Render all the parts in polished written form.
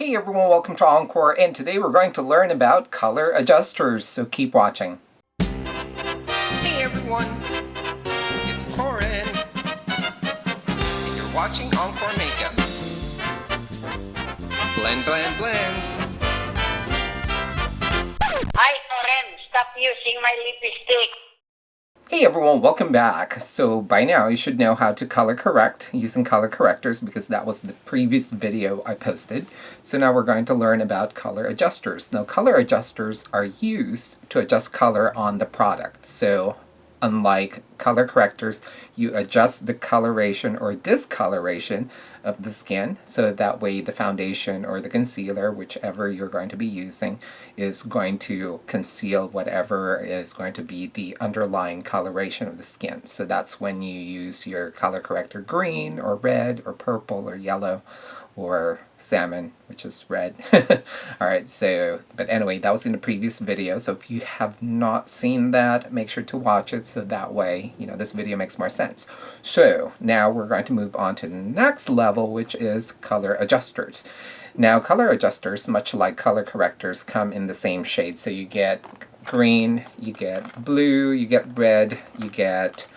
Hey everyone, welcome to Encore, and today we're going to learn about color adjusters, so keep watching. Hey everyone, it's Corin, and you're watching EnKoreMakeup. Blend, blend, blend. Hi, Corin. Stop using my lipstick. Hey everyone, welcome back. So by now you should know how to color correct using color correctors because that was the previous video I posted. So now we're going to learn about color adjusters. Now color adjusters are used to adjust color on the product. So unlike color correctors, you adjust the coloration or discoloration of the skin so that way the foundation or the concealer, whichever you're going to be using, is going to conceal whatever is going to be the underlying coloration of the skin. So that's when you use your color corrector green or red or purple or yellow or salmon, which is red. Alright, so, but anyway, that was in the previous video, so if you have not seen that, make sure to watch it so that way, this video makes more sense. So, now we're going to move on to the next level, which is color adjusters. Now, color adjusters, much like color correctors, come in the same shade, so you get green, you get blue, you get red, you get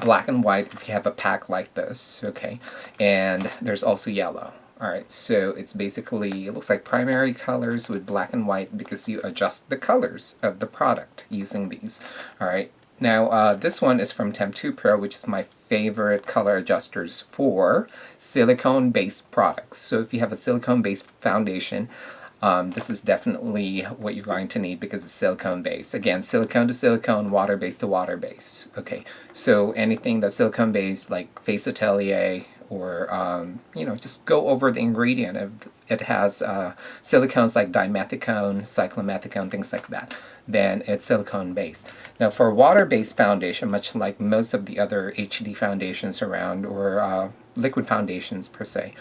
black and white if you have a pack like this, okay? And there's also yellow. Alright, so it's basically, it looks like primary colors with black and white because you adjust the colors of the product using these. Alright, now this one is from TemptuPRO, which is my favorite color adjusters for silicone-based products. So if you have a silicone-based foundation, this is definitely what you're going to need because it's silicone based. Again, silicone to silicone, water based to water based. Okay, so anything that's silicone based like Face Atelier or, just go over the ingredient. It has silicones like dimethicone, cyclomethicone, things like that. Then it's silicone based. Now for water based foundation, much like most of the other HD foundations around or liquid foundations per se,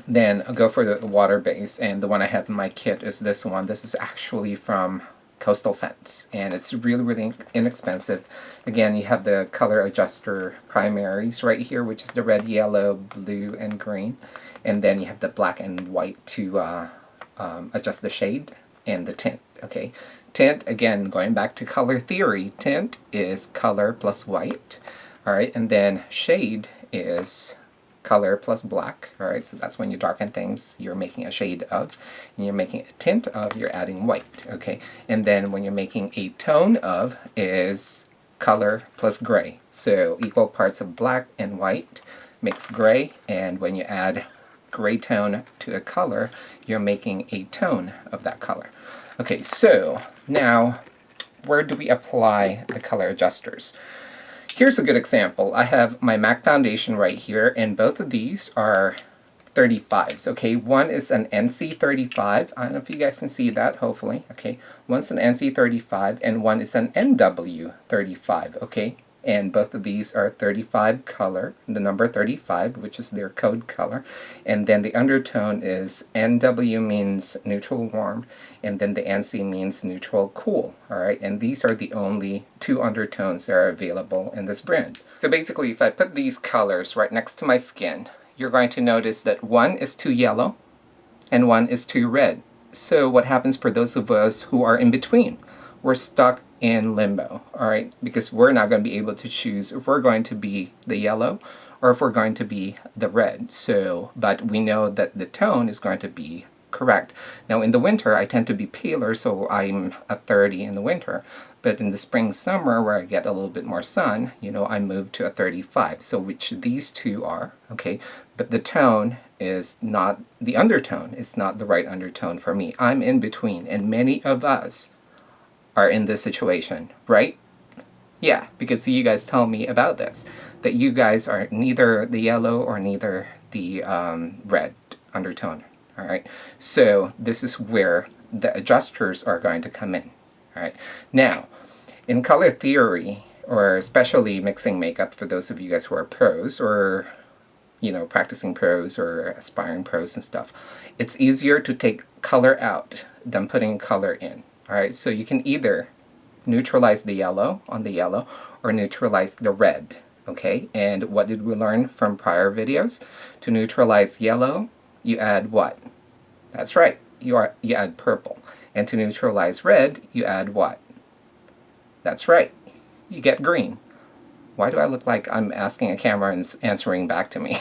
then I'll go for the water base, and the one I have in my kit is this one. This is actually from Coastal Scents, and it's really, really inexpensive. Again, you have the color adjuster primaries right here, which is the red, yellow, blue, and green. And then you have the black and white to adjust the shade and the tint, okay? Tint, again, going back to color theory, tint is color plus white, all right? And then shade is color plus black, alright, so that's when you darken things, you're making a shade of, and you're making a tint of, you're adding white, okay? And then when you're making a tone of is color plus gray, so equal parts of black and white makes gray, and when you add gray tone to a color, you're making a tone of that color. Okay, so now where do we apply the color adjusters? Here's a good example. I have my MAC foundation right here, and both of these are 35s, okay? One is an NC35. I don't know if you guys can see that, hopefully, okay? One's an NC35, and one is an NW35, okay? And both of these are 35 color, the number 35, which is their code color. And then the undertone is NW means neutral warm, and then the NC means neutral cool, alright? And these are the only two undertones that are available in this brand. So basically, if I put these colors right next to my skin, you're going to notice that one is too yellow and one is too red. So what happens for those of us who are in between? We're stuck in limbo, alright? Because we're not going to be able to choose if we're going to be the yellow or if we're going to be the red. So, but we know that the tone is going to be correct. Now in the winter I tend to be paler, so I'm a 30 in the winter. But in the spring, summer, where I get a little bit more sun, I move to a 35. So which these two are, okay? But the tone is not, the undertone is not the right undertone for me. I'm in between, and many of us are in this situation, right? Yeah, because you guys tell me about this, that you guys are neither the yellow or neither the red undertone, all right? So this is where the adjusters are going to come in, all right? Now, in color theory, or especially mixing makeup for those of you guys who are pros or, practicing pros or aspiring pros and stuff, it's easier to take color out than putting color in. Alright, so you can either neutralize the yellow on the yellow or neutralize the red Okay, and what did we learn from prior videos? To neutralize yellow, you add what? That's right, you add purple. And to neutralize red, you add what? That's right, you get green. Why do I look like I'm asking a camera and answering back to me?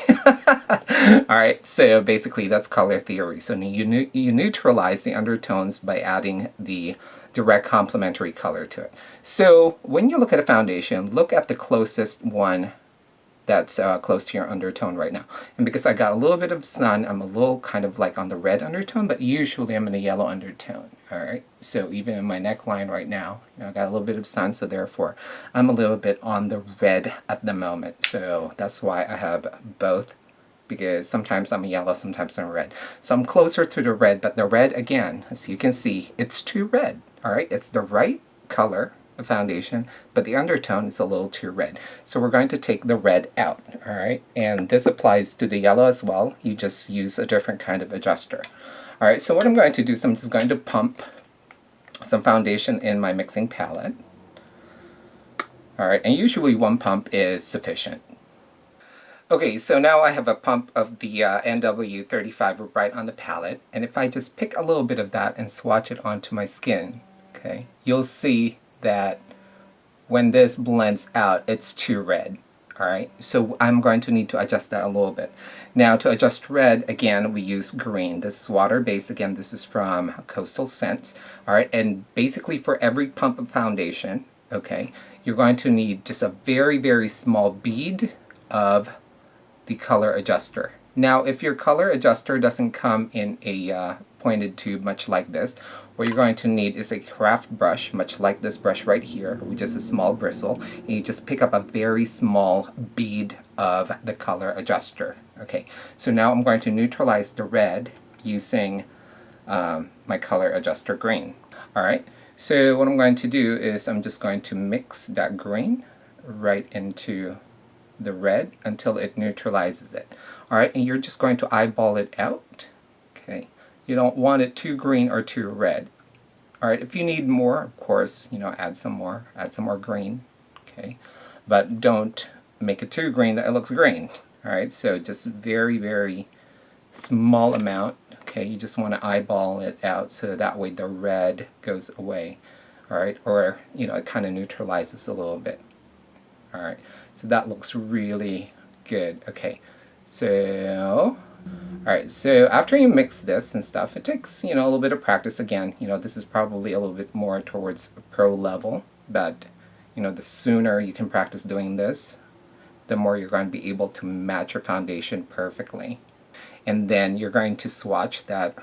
Alright, so basically that's color theory. So you neutralize the undertones by adding the direct complementary color to it. So when you look at a foundation, look at the closest one that's close to your undertone right now. And because I got a little bit of sun, I'm a little kind of like on the red undertone, but usually I'm in a yellow undertone. Alright, so even in my neckline right now, I got a little bit of sun, so therefore I'm a little bit on the red at the moment. So that's why I have both, because sometimes I'm a yellow, sometimes I'm red. So I'm closer to the red, but the red, again, as you can see, it's too red. Alright, it's the right color of foundation, but the undertone is a little too red. So we're going to take the red out, alright? And this applies to the yellow as well. You just use a different kind of adjuster. Alright, so what I'm going to do is I'm just going to pump some foundation in my mixing palette. Alright, and usually one pump is sufficient. Okay, so now I have a pump of the NW35 right on the palette, and if I just pick a little bit of that and swatch it onto my skin, okay, you'll see that when this blends out, it's too red. Alright, so I'm going to need to adjust that a little bit. Now to adjust red, again, we use green. This is water-based. Again, this is from Coastal Scents. Alright, and basically for every pump of foundation, okay, you're going to need just a very, very small bead of the color adjuster. Now, if your color adjuster doesn't come in a pointed tube much like this, what you're going to need is a craft brush, much like this brush right here, with just a small bristle, and you just pick up a very small bead of the color adjuster. Okay, so now I'm going to neutralize the red using my color adjuster green. Alright, so what I'm going to do is I'm just going to mix that green right into the red until it neutralizes it. Alright, and you're just going to eyeball it out. Okay, you don't want it too green or too red. Alright, if you need more, of course, add some more green. Okay, but don't make it too green that it looks green. Alright, so just very, very small amount. Okay, you just want to eyeball it out so that way the red goes away. Alright, or it kind of neutralizes a little bit. Alright, so that looks really good. Okay, so alright, so after you mix this and stuff, it takes a little bit of practice. Again, this is probably a little bit more towards pro level, but the sooner you can practice doing this, the more you're going to be able to match your foundation perfectly. And then you're going to swatch that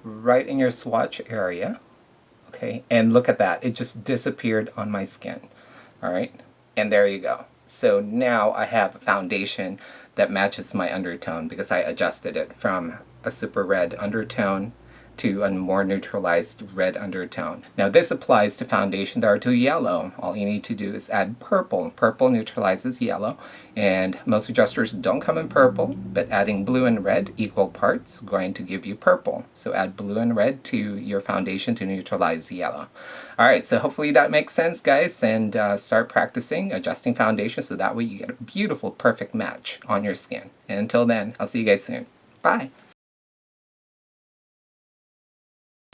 right in your swatch area. Okay, and look at that, it just disappeared on my skin. Alright, and there you go. So now I have a foundation that matches my undertone because I adjusted it from a super red undertone to a more neutralized red undertone. Now this applies to foundation that are too yellow. All you need to do is add purple. Purple neutralizes yellow, and most adjusters don't come in purple, but adding blue and red equal parts going to give you purple. So add blue and red to your foundation to neutralize yellow. Alright, so hopefully that makes sense, guys, and start practicing adjusting foundation so that way you get a beautiful, perfect match on your skin. And until then, I'll see you guys soon. Bye!